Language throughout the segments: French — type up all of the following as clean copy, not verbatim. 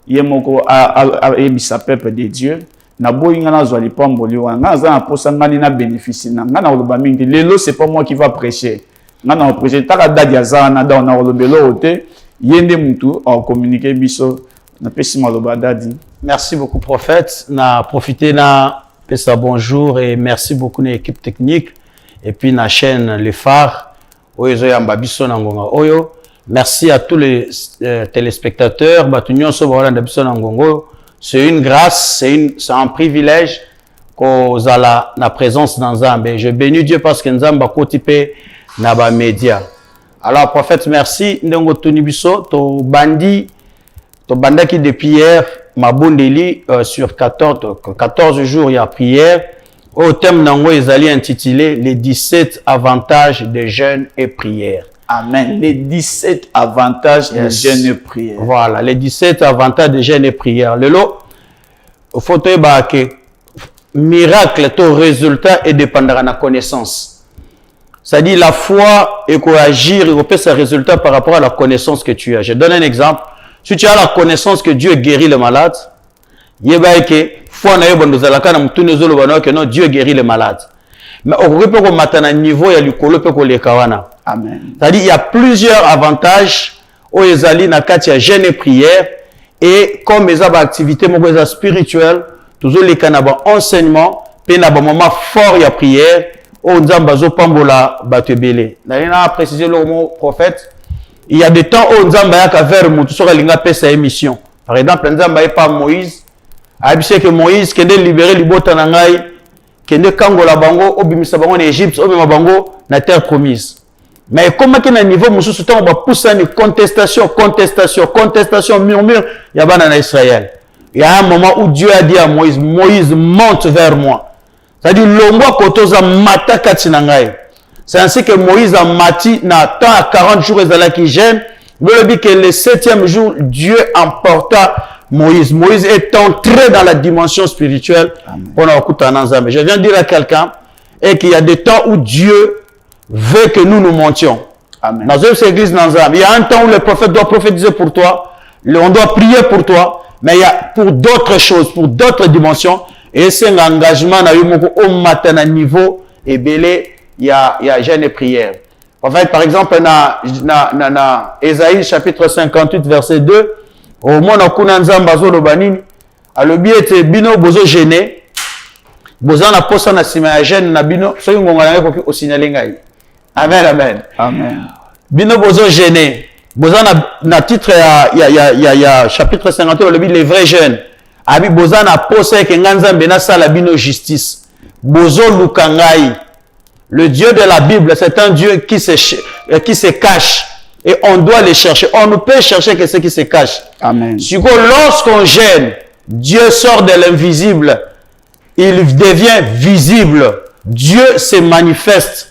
Yemoko ebisa peuple de Dieu na boyinga na zwali pamboli wana za posa ngani na bénéfice na ngana oloba mingi lelo c'est pas moi qui va prêcher ngana prêcher taka dadi azana da na olobelo ote yende mutu en communiquer biso na pesi maloba dadi. Merci beaucoup prophète, na profiter na pesa bonjour et merci beaucoup na équipe technique et puis na chaîne Le Phare oyo yamba biso na ngonga oyo. Merci à tous les téléspectateurs. C'est une grâce, c'est un privilège qu'on a la présence dans Zambé. Je bénis Dieu parce que nous avons côté na ba média. Alors prophète, merci. Ndongo tunibiso to bandi qui depuis hier mabondeli sur 14 jours il y a prière. Au thème nango ezali intitulé les 17 avantages des jeûnes et prières. Amen. Les 17 avantages de jeûne et prière. Voilà, les 17 avantages de jeûne et prière. Le lot, il faut que miracle, ton résultat est dépendant de la connaissance. C'est-à-dire la foi et qu'on agir, il faut faire résultat par rapport à la connaissance que tu as. Je donne un exemple. Si tu as la connaissance que Dieu guérit le malade, Dieu guérit le malade. Mais au niveau, il y a le kawana. Amen. C'est-à-dire il y a plusieurs avantages au ezali na kati ya jeûne et prière et comme les activités spirituelles toujours les kanaba enseignement pe na ba moment fort ya prière o nzamba zo pambola batebele. Na préciser le mot prophète, il y a des temps où nzamba ya ka vers mutu so linga pesa émission. Par exemple nzamba pas Moïse a dit que Moïse kende libérer libota na ngai kende kangola bango obimisa bango na Égypte obima bango na terre promise. Mais comment qu'il y a un niveau, on va pousser une contestation, murmure, il y a un Israël. Il y a un moment où Dieu a dit à Moïse, Moïse, monte vers moi. C'est-à-dire, l'ombo kotoza mata katinangai. C'est ainsi que Moïse a mati, na temps à 40 jours, qui gêne. Il dit que le 7e jour, Dieu emporta Moïse. Moïse est entré dans la dimension spirituelle. Je viens de dire à quelqu'un, et qu'il y a des temps où Dieu veut que nous montions. Amen. Dans une église, il y a un temps où le prophète doit prophétiser pour toi, on doit prier pour toi, mais il y a pour d'autres choses, pour d'autres dimensions, et c'est un engagement au matin à niveau, et belé, il y a jeûne et prière. En fait, par exemple, dans Ésaïe chapitre 58, verset 2, au moment où on a nzambazo lobanini, à le biais de bino bozo gêné, bozo na posa na sima ya jeûne na bino, so yungonga na ko signaler ngai. Amen, amen. Amen. Bino bozo gêné. Bozo na titre ya chapitre 58 le les vrais jeunes. Abi bozo na posa ke nganzambe na sala bino justice. Bozo lukangai. Le Dieu de la Bible, c'est un Dieu qui se cache et on doit le chercher. On ne peut chercher que ce qui se cache. Amen. Lorsqu'on gêne, Dieu sort de l'invisible. Il devient visible. Dieu se manifeste.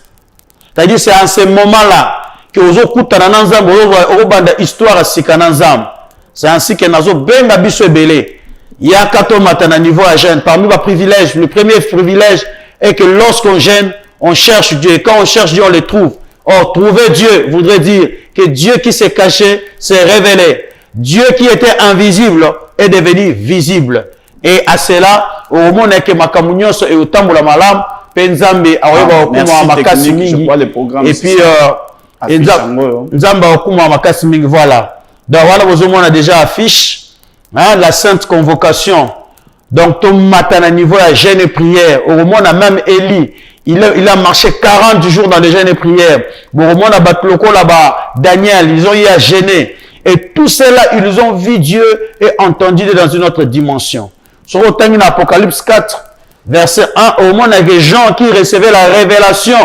C'est-à-dire, c'est en ce moment-là que vous avez histoire à Sikananzam. C'est ainsi que nous avons bien biso belé. Il y a 4 matins à niveau à gêne. Parmi les privilèges, le premier privilège est que lorsqu'on gêne, on cherche Dieu. Et quand on cherche Dieu, on le trouve. Or, trouver Dieu voudrait dire que Dieu qui s'est caché s'est révélé. Dieu qui était invisible est devenu visible. Et à cela, au moment où makamunyo et au tamboula malam, Penzambe aweba okuma makasi mingi et puis Nzamba okuma makasi mingi voilà. Donc voilà vous on a déjà affiche hein, la sainte convocation. Donc ton matin à niveau à jeûne et prière. Au moment on a même Élie, il a marché 40 jours dans les jeûnes et prières. Bon au moment on a Batloko là-bas, Daniel, ils ont eu à gêner et tout cela ils ont vu Dieu et entendu Dieu dans une autre dimension. Sur le thème Apocalypse 4 verset 1, au moment où il y a Jean qui recevait la révélation,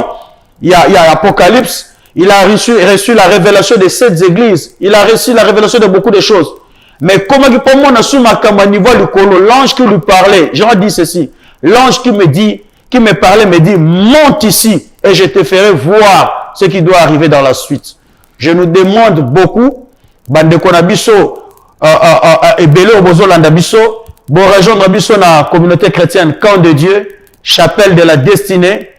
il y a Apocalypse, il a reçu la révélation de 7 églises, il a reçu la révélation de beaucoup de choses. Mais comment pour moi, l'ange qui lui parlait, Jean dit ceci, l'ange qui me parlait me dit, monte ici et je te ferai voir ce qui doit arriver dans la suite. Je nous demande beaucoup, bande konabiso, ebele obozo landabiso, bon, rejoindre la communauté chrétienne, camp de Dieu, chapelle de la destinée,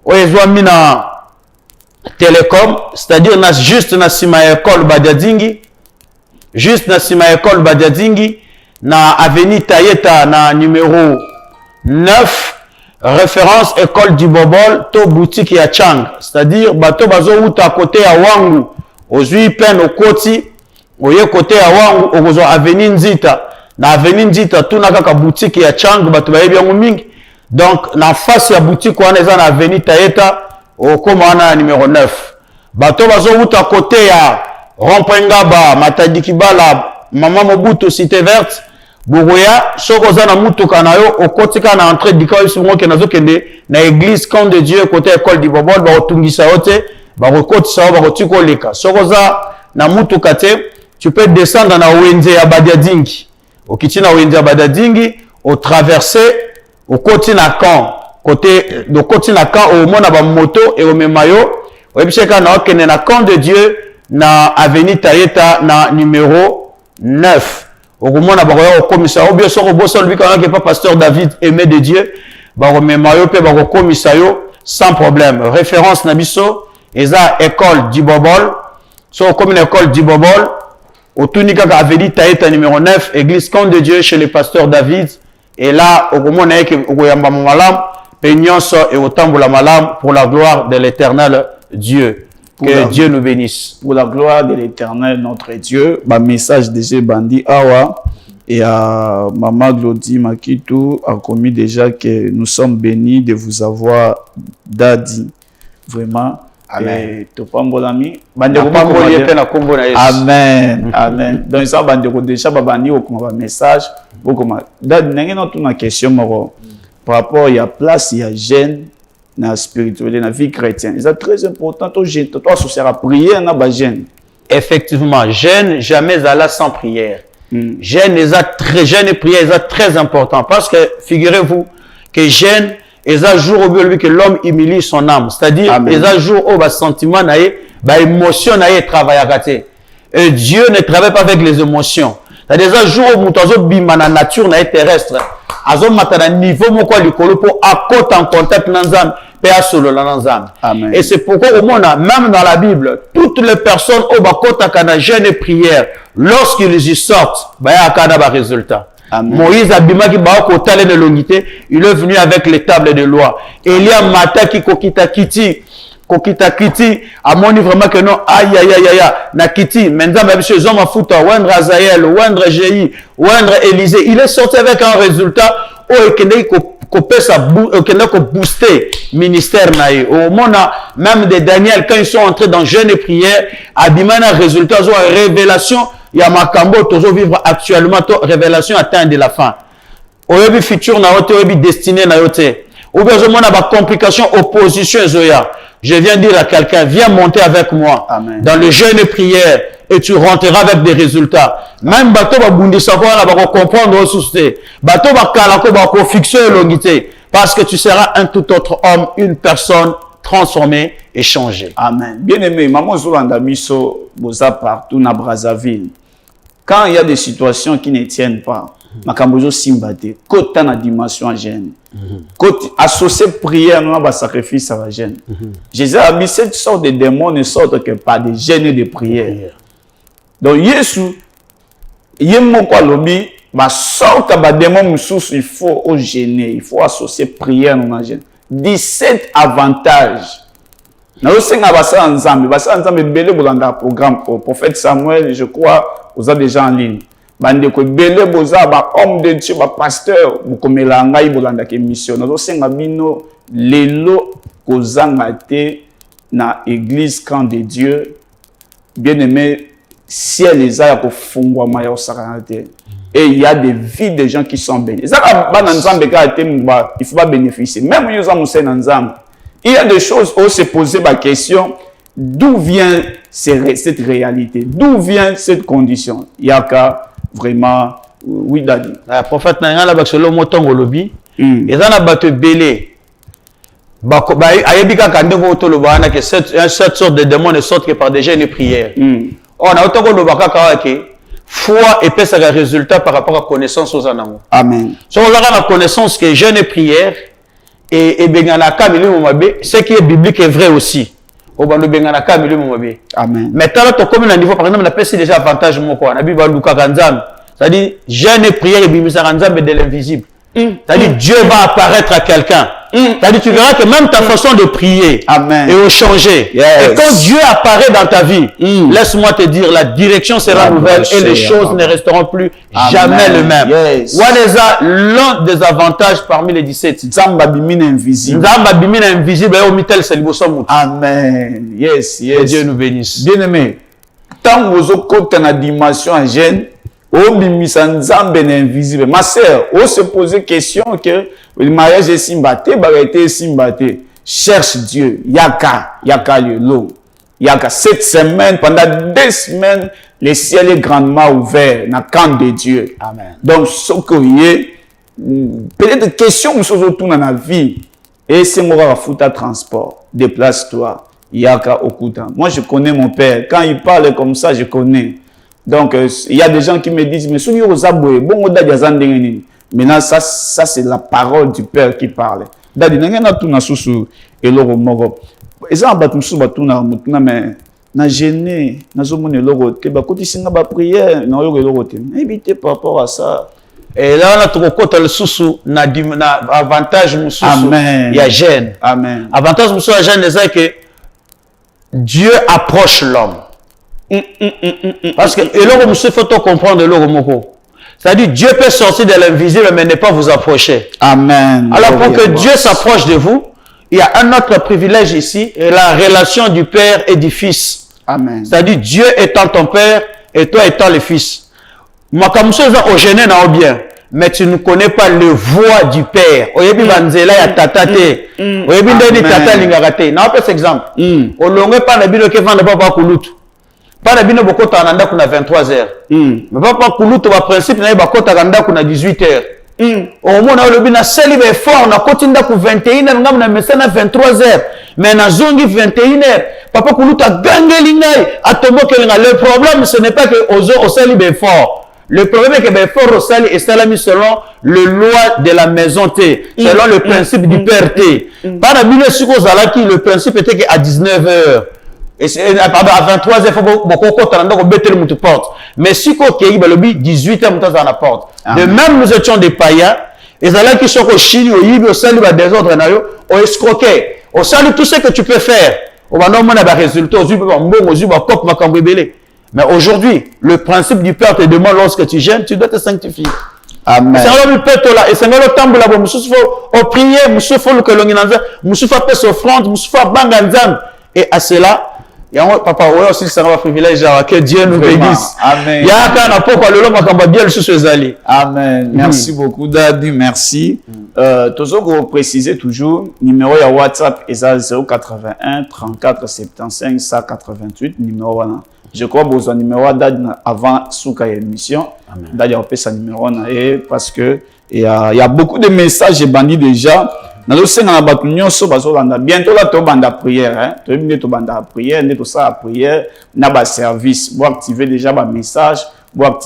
où ils ont mis na télécom, c'est-à-dire juste na sima école Badiadingi, juste na sima école Badiadingi na avenue Tayeta na numéro 9 référence école du Bobol to boutique ya Chang, c'est-à-dire bato bazo uta à côté ya Wangu ozui peine au koti oye côté ya Wangu ozo avenue Nzita na avenue Nzita tuna kaka boutique ya Chang bato bayebi yango mingi. Donc na face ya boutique wana eza na avenue Tayeta okoma wana numéro 9 bato bazo uta à côté ya Rompengaba Matadikibala Mama Mobutu Cité Verte Bourgoya, soko za na mutuka na yo okotika na entrée dikao isungo ke nazo kende na église Camp de Dieu côté école du Bobol ba otungisa yote ba rekotisa ba kotiko leka soko za na mutuka te tu peux descendre na Wenze ya Badiadingi okiti na Wenze ya Badiadingi au traverser au côté na camp côté de côté na camp au mona ba moto et au memayo webiseka na okene na Camp de Dieu na avenue Tayeta na numéro 9 au moment où commissaire, ou bien sûr, pas pasteur David aimé de Dieu, sans problème. Référence Nabiso, et ça école du Bobol, soit comme une école du Bobol, au Tunika Avenue Taïta numéro 9, église Camp de Dieu chez le pasteur David, et là, au moment où Yamba Malam, Peignos et au Tamboula Malam pour la gloire de l'éternel Dieu. Que Dieu nous bénisse. Pour la gloire de l'éternel, notre Dieu. Ma message déjà bandi awa. Et à Maman Glody Makitou a commis déjà que nous sommes bénis de vous avoir dadi. Vraiment. Amen. Amen. Amen. Donc ça, déjà, bandi au message. Dadi, n'a pas une question par rapport à la place, il y a jeune. Na spiritualité, na vie chrétienne. C'est très important. Toi, associé à prière, na ba jeune. Effectivement, jeûne jamais alla sans prière. Jeûne, jeûne et prière, c'est très important parce que figurez-vous que jeûne, est un jour où que l'homme humilie son âme. C'est-à-dire, est un jour où bas sentiment naïe, bas émotion naïe travaille à côté. Et Dieu ne travaille pas avec les émotions. C'est-à-dire, un jour où nous bima na nature naïe terrestre. Azom matana niveau moko likolo pour à côté en contact nanzam. Amen. Et c'est pourquoi au monde, même dans la Bible, toutes les personnes au bakota kana jeûne et prière, lorsqu'ils y sortent, bah ya kana ba résultat. Moïse abima ki ba ko tale de longité, il est venu avec les tables de loi. Elia mata ki kokita kiti, amoni vraiment que non, aïe aïe aïe aïe, na kiti, maintenant même chez Zoma Fouta, Wendre Azaël, Wendre Jéhi, Wendre Élisée, il est sorti avec un résultat où il ko booster ministère naïe. Au moment même de Daniel quand ils sont entrés dans jeûne et prière, abimana résultat zo révélation ya makambo tozo vivre actuellement to révélation atteint de la fin. Oyebi futur na yote oyebi destiné na yote. Ou bien zo mona ba complication opposition zoya. Je viens dire à quelqu'un, viens monter avec moi. Amen. Dans le jeûne et prière et tu rentreras avec des résultats. Même bateau va bundisa ko na ba comprendre susté. Bateau va kala ko ba fixer longité parce que tu seras un tout autre homme, une personne transformée et changée. Amen. Bien-aimé, maman Zolanda Miso boza partout na Brazzaville. Quand il y a des situations qui ne tiennent pas, makambozo simbate, côté na dimension jeune. Côté associé prière non ba sacrifice à la jeune. Jésus a mis cette sorte de démons ne sortent que par des jeûnes et de prières. Donc Yesu yemo kwa lobi ba sorte ba démons mususu il faut au jeûner, il faut associer prière non jeûne. 17 avantages. Na osenga basa nzambe belé bolanda programme au prophète Samuel, je crois, vous avez déjà en ligne. Bande ko belé boza ba homme de Dieu ba pasteur bukomela ngai bolanda ke mission. Na osenga bino lelo kozanga te na église Camp de Dieu. Bien-aimé, ciel les a ko fungwa maya osakante. Et il y a des vies de gens qui sont bénis. Il faut pas bénéficier. Même il y a des choses où se poser la question, d'où vient cette réalité? D'où vient cette condition? Il y a qu'à vraiment, oui, Dadi. Le prophète n'a pas dit que cette sorte de démon ne sortent que par des jeûnes et prières. On a autant que foi et peut ça résultat par rapport à connaissance aux anamos. Amen. Si on a la connaissance que jeûne et prière et benganaka milieu momabe, ce qui est biblique est vrai aussi. au bando bengana ka milieu mobe. Amen. Mais tant que comme un niveau par exemple, on a déjà avantage mon quoi. On a vu Luka Ganzam. C'est-à-dire jeûne et prière et bimisa Ganzam de l'invisible. C'est-à-dire Dieu va apparaître à quelqu'un. C'est-à-dire tu verras que même ta façon de prier Amen. est au changer. Yes. Et quand Dieu apparaît dans ta vie, laisse-moi te dire, la direction sera nouvelle et les choses ne resteront plus jamais le même. Yes. What is l'un des avantages parmi les 17? Nzamba bimina invisible. Nzamba bimina invisible et au mitel seliboso. Amen. Yes, yes. Que Dieu nous bénisse. Bien aimé, tant que vous avez une dimension en gêne, au bimisa nzambe na invisible. Ma sœur, on se pose question que le mariage est simbaté, barité simbaté. Cherche Dieu. Yaka lelo. Yaka cette semaine, pendant 2 semaines, le ciel est grandement ouvert dans le camp de Dieu. Amen. Donc, ce qu'il y a, peut-être question que nous avons dans la vie, et c'est moi qui foutre à transport. Déplace-toi. Yaka Okuta. Moi, je connais mon père. Quand il parle comme ça, je connais. Donc, il y a des gens qui me disent, mais souvenez aux aboués, bon, on a des maintenant, ça c'est la parole du Père qui parle. Dadi, n'a tout na susu et l'oro moro. Et ça, on va tout na mais na gêné, na zomone l'oro. Que ba côté singa ba prière, na yo l'oro te. Évitez par rapport à ça. Et là, on a tout côté le sous na avantage mususu. Amen. Il y a gêne. Amen. Avantage mususu à gêne, c'est que Dieu approche l'homme. Parce que et l'homme mususu faut comprendre l'oro moko. C'est-à-dire Dieu peut sortir de l'invisible mais ne pas vous approcher. Amen. Alors pour que Dieu s'approche de vous, il y a un autre privilège ici, et la relation du Père et du Fils. Amen. C'est-à-dire Dieu étant ton Père et toi étant le Fils. Moi comme ça au gêné n'a bien, mais tu ne connais pas le voix du Père. Oyebi banzela ya tatate. Oyebi ndeni tata lingakate. Na pas exemple. Olongwe pas na bino ke vendre papa kulutu. Pas na bino boko tananda kuna 23h. Mais papa kulutu ba principe na ba kota kanda kuna 18h. Au moins na lobi na seli be fort na kotinda ku 21h ngam na mesana 23h. Mais na zongi 21h. Papa kulutu gangeli ngai atomboke nga. Le problème ce n'est pas que ozo au seli be fort. Le problème est que ben fort au sali est salami selon le loi de la maison T, selon le principe du père T. Par la bille suko zalaki le principe était qu'à 19h. Et à 23h, il faut beaucoup de porte. Mais si qu'on a le 18h, on a la porte. De même, nous étions des païens. Et là qui sont au Chili, au Yib, au salut, au désordre, au escroqué. Au salut, tout ce que tu peux faire. Au moment où on a des résultats, mais aujourd'hui, le principe du Père te demande lorsque tu gênes, tu dois te sanctifier. Amen. C'est le Père là. Et c'est le temps de la bonne. Monsieur faut prier, monsieur faut le que l'on a monsieur faut faire offrande, monsieur faut banganzam. Et à cela, il y a papa aussi c'est un privilège que Dieu nous bénisse. Amen. Il y a un apport par le long makamba bien le sous ali. Amen. Merci beaucoup Dadi, merci. Toujours pour préciser toujours numéro ya WhatsApp est 081 34 75 188 numéro voilà. Je crois que vous avez un numéro avant souka émission. D'ailleurs, on peut sa numéro parce que il y a beaucoup de messages bandits déjà. Dans le sein de la bientôt là, tu vas prière, hein. Tu vas prière, tu vas prière, tu vas service. Vous activer déjà un message, vous activer